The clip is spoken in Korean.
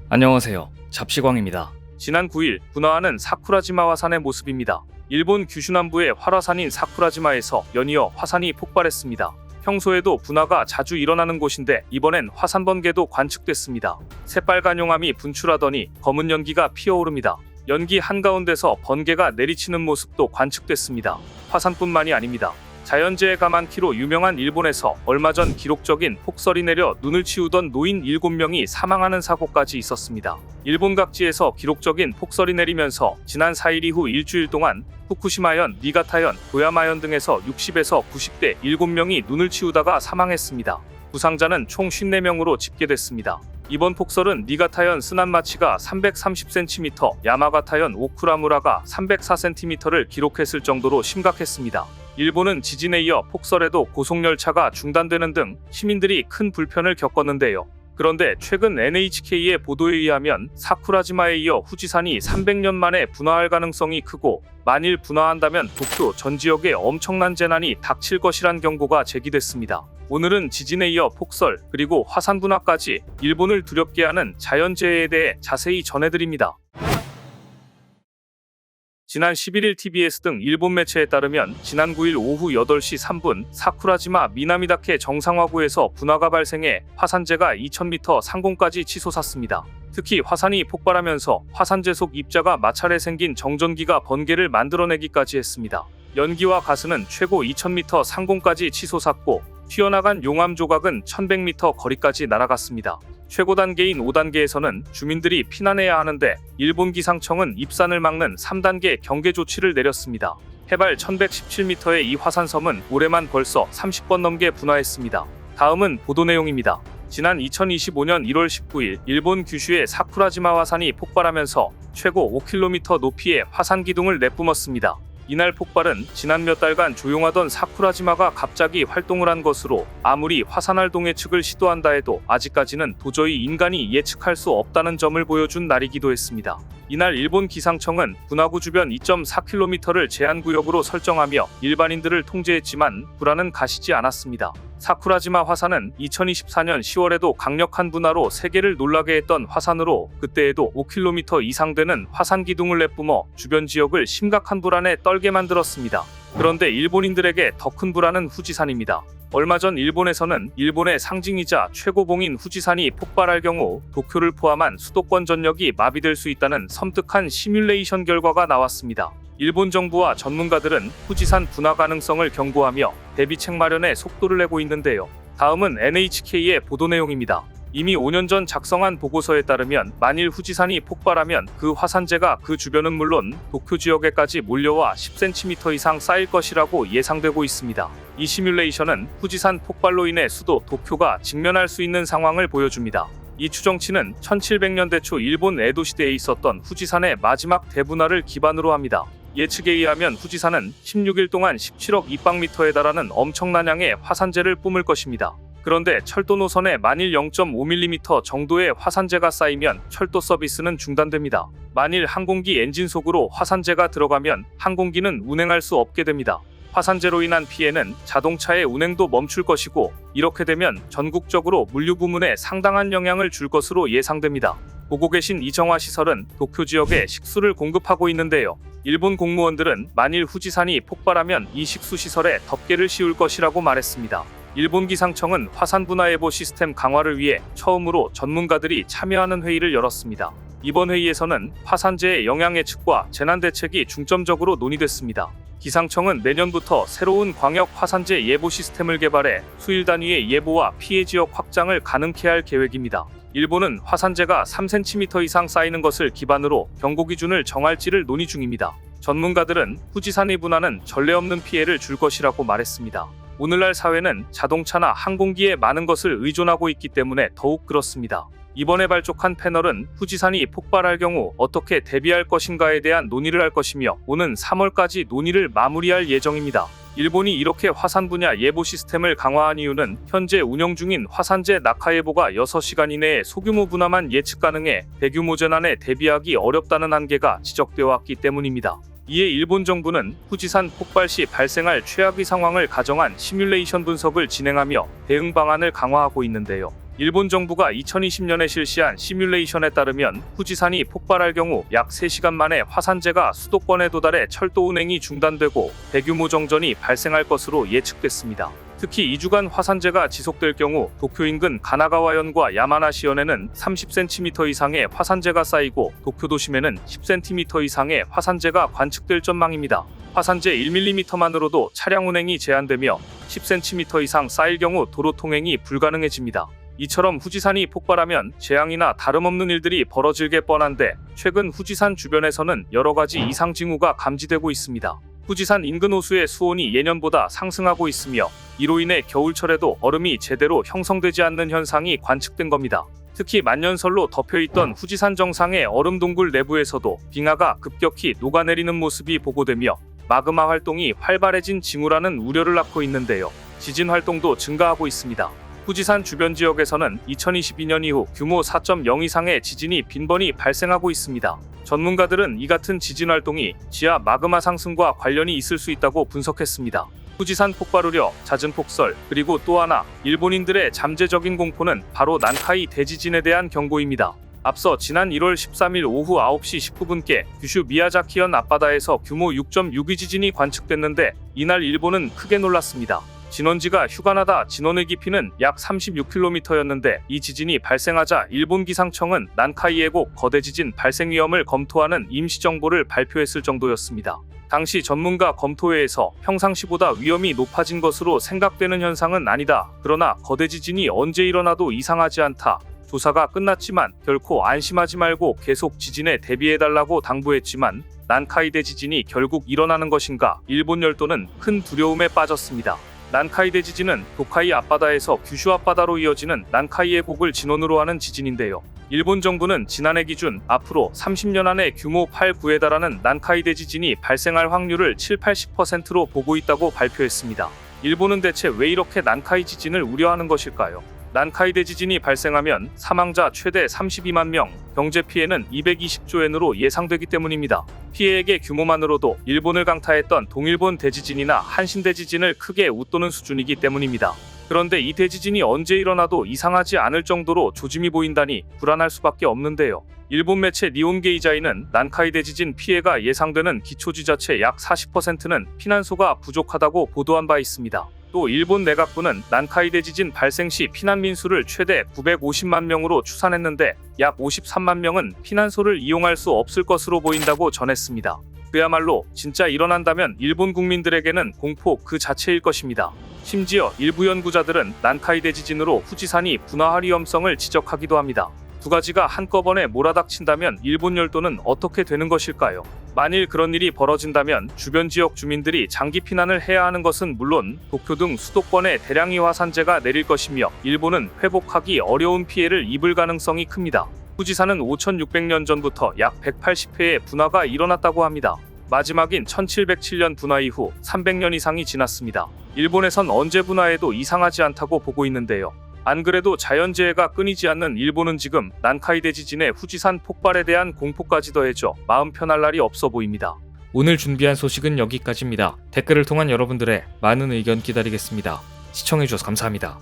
안녕하세요. 잡시광입니다. 지난 9일 분화하는 사쿠라지마 화산의 모습입니다. 일본 규슈 남부의 활화산인 사쿠라지마에서 연이어 화산이 폭발했습니다. 평소에도 분화가 자주 일어나는 곳인데 이번엔 화산 번개도 관측됐습니다. 새빨간 용암이 분출하더니 검은 연기가 피어오릅니다. 연기 한가운데서 번개가 내리치는 모습도 관측됐습니다. 화산뿐만이 아닙니다. 자연재해가 많기로 유명한 일본에서 얼마 전 기록적인 폭설이 내려 눈을 치우던 노인 7명이 사망하는 사고까지 있었습니다. 일본 각지에서 기록적인 폭설이 내리면서 지난 4일 이후 일주일 동안 후쿠시마현, 니가타현, 도야마현 등에서 60에서 90대 7명이 눈을 치우다가 사망했습니다. 부상자는 총 54명으로 집계됐습니다. 이번 폭설은 니가타현 스난마치가 330cm, 야마가타현 오쿠라무라가 304cm를 기록했을 정도로 심각했습니다. 일본은 지진에 이어 폭설에도 고속열차가 중단되는 등 시민들이 큰 불편을 겪었는데요. 그런데 최근 NHK의 보도에 의하면 사쿠라지마에 이어 후지산이 300년 만에 분화할 가능성이 크고 만일 분화한다면 도쿄 전 지역에 엄청난 재난이 닥칠 것이란 경고가 제기됐습니다. 오늘은 지진에 이어 폭설 그리고 화산 분화까지 일본을 두렵게 하는 자연재해에 대해 자세히 전해드립니다. 지난 11일 TBS 등 일본 매체에 따르면 지난 9일 오후 8시 3분 사쿠라지마 미나미다케 정상화구에서 분화가 발생해 화산재가 2000m 상공까지 치솟았습니다. 특히 화산이 폭발하면서 화산재 속 입자가 마찰해 생긴 정전기가 번개를 만들어내기까지 했습니다. 연기와 가스는 최고 2000m 상공까지 치솟았고 튀어나간 용암 조각은 1100m 거리까지 날아갔습니다. 최고 단계인 5단계에서는 주민들이 피난해야 하는데 일본 기상청은 입산을 막는 3단계 경계 조치를 내렸습니다. 해발 1117m의 이 화산섬은 올해만 벌써 30번 넘게 분화했습니다. 다음은 보도 내용입니다. 지난 2025년 1월 19일 일본 규슈의 사쿠라지마 화산이 폭발하면서 최고 5km 높이의 화산 기둥을 내뿜었습니다. 이날 폭발은 지난 몇 달간 조용하던 사쿠라지마가 갑자기 활동을 한 것으로 아무리 화산활동 예측을 시도한다 해도 아직까지는 도저히 인간이 예측할 수 없다는 점을 보여준 날이기도 했습니다. 이날 일본 기상청은 분화구 주변 2.4km를 제한구역으로 설정하며 일반인들을 통제했지만 불안은 가시지 않았습니다. 사쿠라지마 화산은 2024년 10월에도 강력한 분화로 세계를 놀라게 했던 화산으로 그때에도 5km 이상 되는 화산 기둥을 내뿜어 주변 지역을 심각한 불안에 떨게 만들었습니다. 그런데 일본인들에게 더 큰 불안은 후지산입니다. 얼마 전 일본에서는 일본의 상징이자 최고봉인 후지산이 폭발할 경우 도쿄를 포함한 수도권 전역이 마비될 수 있다는 섬뜩한 시뮬레이션 결과가 나왔습니다. 일본 정부와 전문가들은 후지산 분화 가능성을 경고하며 대비책 마련에 속도를 내고 있는데요. 다음은 NHK의 보도 내용입니다. 이미 5년 전 작성한 보고서에 따르면 만일 후지산이 폭발하면 그 화산재가 그 주변은 물론 도쿄 지역에까지 몰려와 10cm 이상 쌓일 것이라고 예상되고 있습니다. 이 시뮬레이션은 후지산 폭발로 인해 수도 도쿄가 직면할 수 있는 상황을 보여줍니다. 이 추정치는 1700년대 초 일본 에도 시대에 있었던 후지산의 마지막 대분화를 기반으로 합니다. 예측에 의하면 후지산은 16일 동안 17억 입방미터에 달하는 엄청난 양의 화산재를 뿜을 것입니다. 그런데 철도 노선에 만일 0.5mm 정도의 화산재가 쌓이면 철도 서비스는 중단됩니다. 만일 항공기 엔진 속으로 화산재가 들어가면 항공기는 운행할 수 없게 됩니다. 화산재로 인한 피해는 자동차의 운행도 멈출 것이고 이렇게 되면 전국적으로 물류 부문에 상당한 영향을 줄 것으로 예상됩니다. 보고 계신 이정화 시설은 도쿄 지역에 식수를 공급하고 있는데요. 일본 공무원들은 만일 후지산이 폭발하면 이 식수 시설에 덮개를 씌울 것이라고 말했습니다. 일본 기상청은 화산 분화 예보 시스템 강화를 위해 처음으로 전문가들이 참여하는 회의를 열었습니다. 이번 회의에서는 화산재의 영향 예측과 재난 대책이 중점적으로 논의됐습니다. 기상청은 내년부터 새로운 광역 화산재 예보 시스템을 개발해 수일 단위의 예보와 피해 지역 확장을 가능케 할 계획입니다. 일본은 화산재가 3cm 이상 쌓이는 것을 기반으로 경고 기준을 정할지를 논의 중입니다. 전문가들은 후지산의 분화는 전례 없는 피해를 줄 것이라고 말했습니다. 오늘날 사회는 자동차나 항공기에 많은 것을 의존하고 있기 때문에 더욱 그렇습니다. 이번에 발족한 패널은 후지산이 폭발할 경우 어떻게 대비할 것인가에 대한 논의를 할 것이며 오는 3월까지 논의를 마무리할 예정입니다. 일본이 이렇게 화산 분야 예보 시스템을 강화한 이유는 현재 운영 중인 화산재 낙하 예보가 6시간 이내에 소규모 분화만 예측 가능해 대규모 재난에 대비하기 어렵다는 한계가 지적되어 왔기 때문입니다. 이에 일본 정부는 후지산 폭발 시 발생할 최악의 상황을 가정한 시뮬레이션 분석을 진행하며 대응 방안을 강화하고 있는데요. 일본 정부가 2020년에 실시한 시뮬레이션에 따르면 후지산이 폭발할 경우 약 3시간 만에 화산재가 수도권에 도달해 철도 운행이 중단되고 대규모 정전이 발생할 것으로 예측됐습니다. 특히 2주간 화산재가 지속될 경우 도쿄 인근 가나가와현과 야마나시현에는 30cm 이상의 화산재가 쌓이고 도쿄 도심에는 10cm 이상의 화산재가 관측될 전망입니다. 화산재 1mm만으로도 차량 운행이 제한되며 10cm 이상 쌓일 경우 도로 통행이 불가능해집니다. 이처럼 후지산이 폭발하면 재앙이나 다름없는 일들이 벌어질 게 뻔한데 최근 후지산 주변에서는 여러 가지 이상 징후가 감지되고 있습니다. 후지산 인근 호수의 수온이 예년보다 상승하고 있으며 이로 인해 겨울철에도 얼음이 제대로 형성되지 않는 현상이 관측된 겁니다. 특히 만년설로 덮여있던 후지산 정상의 얼음 동굴 내부에서도 빙하가 급격히 녹아내리는 모습이 보고되며 마그마 활동이 활발해진 징후라는 우려를 낳고 있는데요. 지진 활동도 증가하고 있습니다. 후지산 주변 지역에서는 2022년 이후 규모 4.0 이상의 지진이 빈번히 발생하고 있습니다. 전문가들은 이 같은 지진 활동이 지하 마그마 상승과 관련이 있을 수 있다고 분석했습니다. 후지산 폭발 우려, 잦은 폭설, 그리고 또 하나 일본인들의 잠재적인 공포는 바로 난카이 대지진에 대한 경고입니다. 앞서 지난 1월 13일 오후 9시 19분께 규슈 미야자키현 앞바다에서 규모 6.6의 지진이 관측됐는데 이날 일본은 크게 놀랐습니다. 진원지가 휴가나다 진원의 깊이는 약 36km였는데 이 지진이 발생하자 일본 기상청은 난카이의 곡 거대 지진 발생 위험을 검토하는 임시정보를 발표했을 정도였습니다. 당시 전문가 검토회에서 평상시보다 위험이 높아진 것으로 생각되는 현상은 아니다. 그러나 거대 지진이 언제 일어나도 이상하지 않다. 조사가 끝났지만 결코 안심하지 말고 계속 지진에 대비해달라고 당부했지만 난카이 대지진이 결국 일어나는 것인가? 일본 열도는 큰 두려움에 빠졌습니다. 난카이 대지진은 도카이 앞바다에서 규슈 앞바다로 이어지는 난카이의 곡을 진원으로 하는 지진인데요. 일본 정부는 지난해 기준 앞으로 30년 안에 규모 8, 9에 달하는 난카이 대지진이 발생할 확률을 70-80%로 보고 있다고 발표했습니다. 일본은 대체 왜 이렇게 난카이 지진을 우려하는 것일까요? 난카이 대지진이 발생하면 사망자 최대 32만 명, 경제 피해는 220조 엔으로 예상되기 때문입니다. 피해액의 규모만으로도 일본을 강타했던 동일본 대지진이나 한신 대지진을 크게 웃도는 수준이기 때문입니다. 그런데 이 대지진이 언제 일어나도 이상하지 않을 정도로 조짐이 보인다니 불안할 수밖에 없는데요. 일본 매체 니혼게이자이는 난카이 대지진 피해가 예상되는 기초지자체 약 40%는 피난소가 부족하다고 보도한 바 있습니다. 또 일본 내각부는 난카이 대지진 발생 시 피난민 수를 최대 950만 명으로 추산했는데 약 53만 명은 피난소를 이용할 수 없을 것으로 보인다고 전했습니다. 그야말로 진짜 일어난다면 일본 국민들에게는 공포 그 자체일 것입니다. 심지어 일부 연구자들은 난카이 대지진으로 후지산이 분화할 위험성을 지적하기도 합니다. 두 가지가 한꺼번에 몰아닥친다면 일본 열도는 어떻게 되는 것일까요? 만일 그런 일이 벌어진다면 주변 지역 주민들이 장기 피난을 해야 하는 것은 물론 도쿄 등 수도권에 대량의 화산재가 내릴 것이며 일본은 회복하기 어려운 피해를 입을 가능성이 큽니다. 후지산은 5600년 전부터 약 180회의 분화가 일어났다고 합니다. 마지막인 1707년 분화 이후 300년 이상이 지났습니다. 일본에선 언제 분화해도 이상하지 않다고 보고 있는데요. 안 그래도 자연재해가 끊이지 않는 일본은 지금 난카이 대지진의 후지산 폭발에 대한 공포까지 더해져 마음 편할 날이 없어 보입니다. 오늘 준비한 소식은 여기까지입니다. 댓글을 통한 여러분들의 많은 의견 기다리겠습니다. 시청해주셔서 감사합니다.